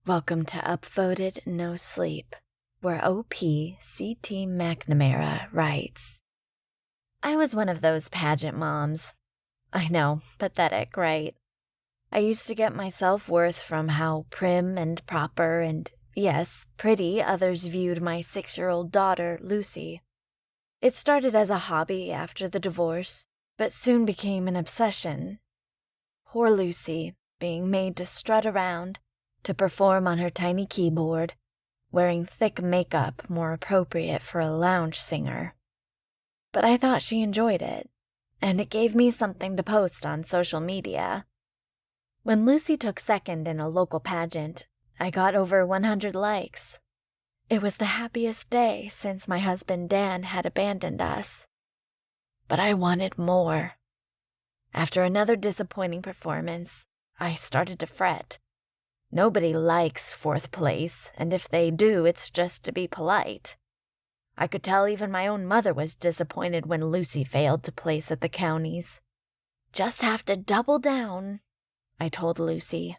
Welcome to Upvoted NoSleep, where OP ctmacnamara writes. I was one of those pageant moms. I know, pathetic, right? I used to get my self-worth from how prim and proper and, yes, pretty others viewed my 6-year-old daughter, Lucy. It started as a hobby after the divorce, but soon became an obsession. Poor Lucy, being made to strut around, to perform on her tiny keyboard, wearing thick makeup more appropriate for a lounge singer. But I thought she enjoyed it, and it gave me something to post on social media. When Lucy took second in a local pageant, I got over 100 likes. It was the happiest day since my husband Dan had abandoned us. But I wanted more. After another disappointing performance, I started to fret. Nobody likes 4th place, and if they do, it's just to be polite. I could tell even my own mother was disappointed when Lucy failed to place at the counties. Just have to double down, I told Lucy.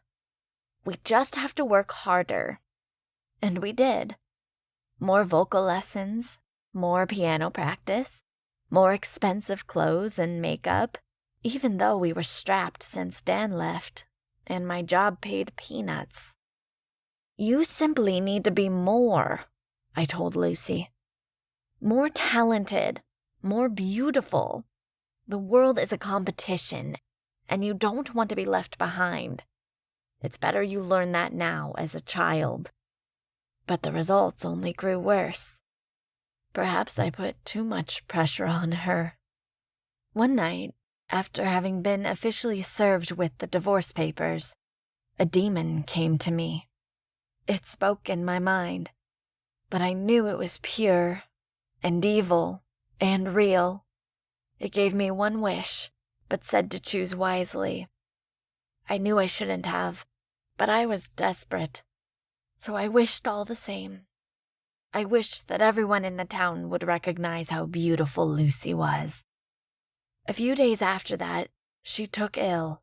We just have to work harder. And we did. More vocal lessons, more piano practice, more expensive clothes and makeup, even though we were strapped since Dan left, and my job paid peanuts. You simply need to be more, I told Lucy. More talented, more beautiful. The world is a competition, and you don't want to be left behind. It's better you learn that now as a child. But the results only grew worse. Perhaps I put too much pressure on her. One night, after having been officially served with the divorce papers, a demon came to me. It spoke in my mind, but I knew it was pure and evil and real. It gave me one wish, but said to choose wisely. I knew I shouldn't have, but I was desperate, so I wished all the same. I wished that everyone in the town would recognize how beautiful Lucy was. A few days after that, she took ill.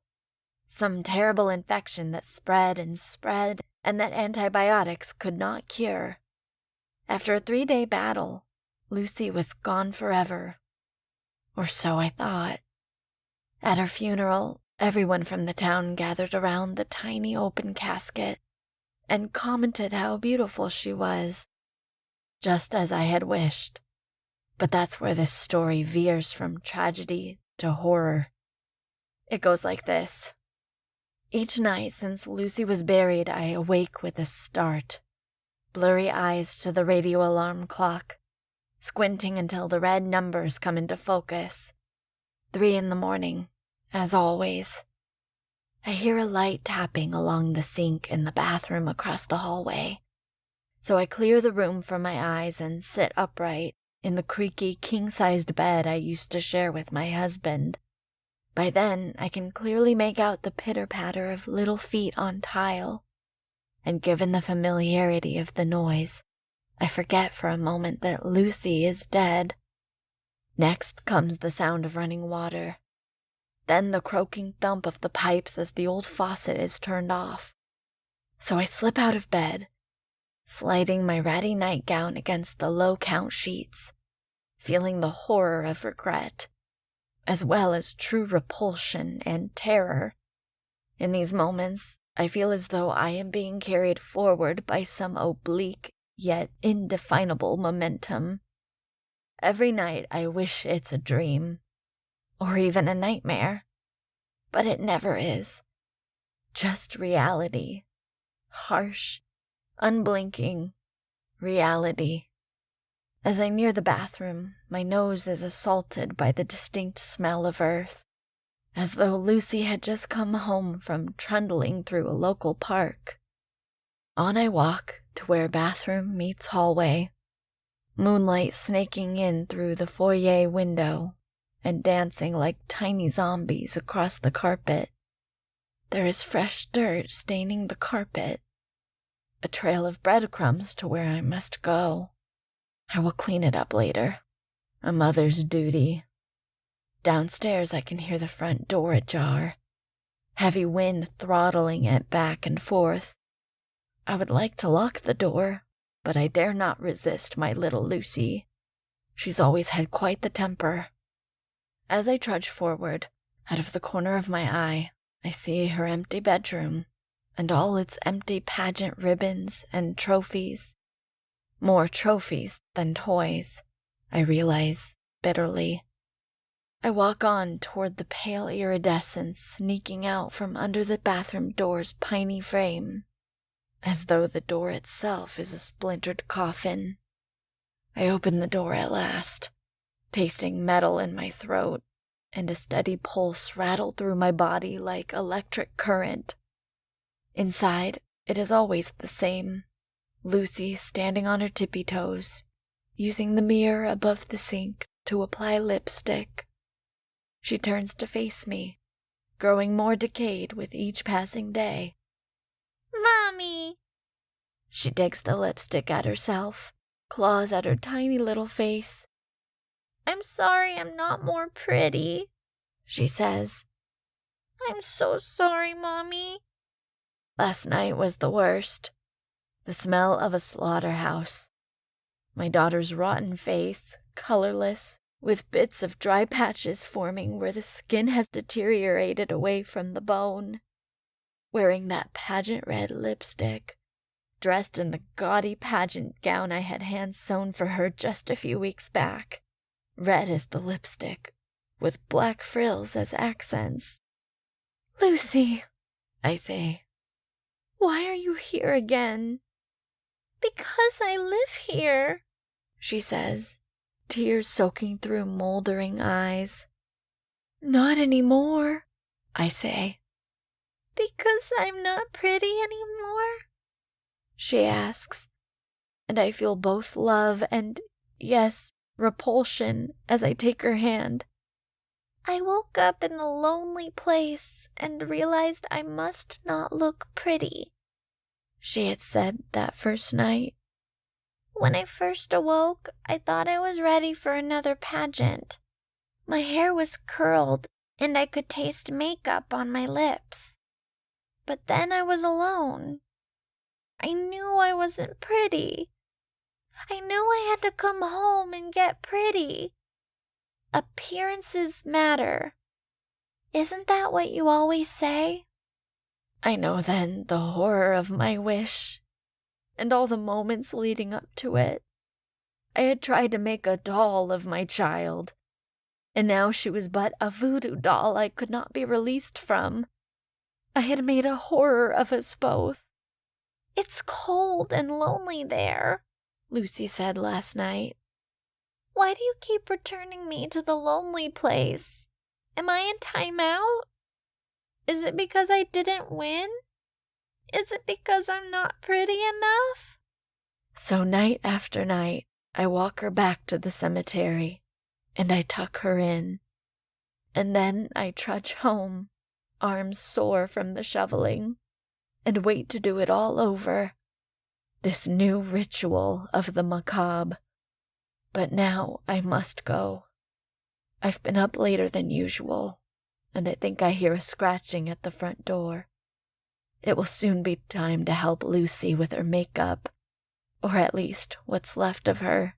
Some terrible infection that spread and that antibiotics could not cure. After a 3-day battle, Lucy was gone forever. Or so I thought. At her funeral, everyone from the town gathered around the tiny open casket and commented how beautiful she was, just as I had wished. But that's where this story veers from tragedy to horror. It goes like this. Each night since Lucy was buried, I awake with a start. Blurry eyes to the radio alarm clock, squinting until the red numbers come into focus. 3 a.m, as always. I hear a light tapping along the sink in the bathroom across the hallway. So I clear the room from my eyes and sit upright in the creaky king-sized bed I used to share with my husband. By then, I can clearly make out the pitter-patter of little feet on tile. And given the familiarity of the noise, I forget for a moment that Lucy is dead. Next comes the sound of running water. Then the croaking thump of the pipes as the old faucet is turned off. So I slip out of bed, sliding my ratty nightgown against the low-count sheets, feeling the horror of regret, as well as true repulsion and terror. In these moments, I feel as though I am being carried forward by some oblique yet indefinable momentum. Every night I wish it's a dream, or even a nightmare, but it never is. Just reality. Harsh, unblinking reality. As I near the bathroom, my nose is assaulted by the distinct smell of earth, as though Lucy had just come home from trundling through a local park. On I walk to where bathroom meets hallway, moonlight snaking in through the foyer window and dancing like tiny zombies across the carpet. There is fresh dirt staining the carpet, a trail of breadcrumbs to where I must go. I will clean it up later, a mother's duty. Downstairs I can hear the front door ajar, heavy wind throttling it back and forth. I would like to lock the door, but I dare not resist my little Lucy. She's always had quite the temper. As I trudge forward, out of the corner of my eye, I see her empty bedroom and all its empty pageant ribbons and trophies. More trophies than toys, I realize bitterly. I walk on toward the pale iridescence sneaking out from under the bathroom door's piney frame, as though the door itself is a splintered coffin. I open the door at last, tasting metal in my throat, and a steady pulse rattle through my body like electric current. Inside, it is always the same. Lucy standing on her tippy toes, using the mirror above the sink to apply lipstick. She turns to face me, growing more decayed with each passing day. Mommy! She digs the lipstick at herself, claws at her tiny little face. I'm sorry I'm not more pretty, she says. I'm so sorry, Mommy. Last night was the worst. The smell of a slaughterhouse. My daughter's rotten face, colorless, with bits of dry patches forming where the skin has deteriorated away from the bone. Wearing that pageant red lipstick, dressed in the gaudy pageant gown I had hand-sewn for her just a few weeks back. Red as the lipstick, with black frills as accents. Lucy, I say. Why are you here again? Because I live here, she says, tears soaking through moldering eyes. Not anymore, I say. Because I'm not pretty anymore? She asks, and I feel both love and, yes, repulsion as I take her hand. I woke up in a lonely place and realized I must not look pretty, she had said that first night. When I first awoke, I thought I was ready for another pageant. My hair was curled and I could taste makeup on my lips. But then I was alone. I knew I wasn't pretty. I knew I had to come home and get pretty. Appearances matter. Isn't that what you always say? I know then the horror of my wish, and all the moments leading up to it. I had tried to make a doll of my child, and now she was but a voodoo doll I could not be released from. I had made a horror of us both. It's cold and lonely there, Lucy said last night. Why do you keep returning me to the lonely place? Am I in timeout? Is it because I didn't win? Is it because I'm not pretty enough? So night after night, I walk her back to the cemetery, and I tuck her in. And then I trudge home, arms sore from the shoveling, and wait to do it all over. This new ritual of the macabre. But now I must go. I've been up later than usual, and I think I hear a scratching at the front door. It will soon be time to help Lucy with her makeup, or at least what's left of her.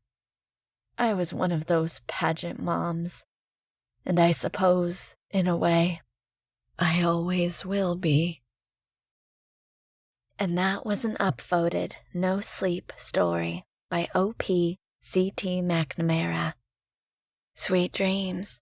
I was one of those pageant moms, and I suppose, in a way, I always will be. And that was an upvoted No Sleep story by OP CtMacnamara. Sweet dreams.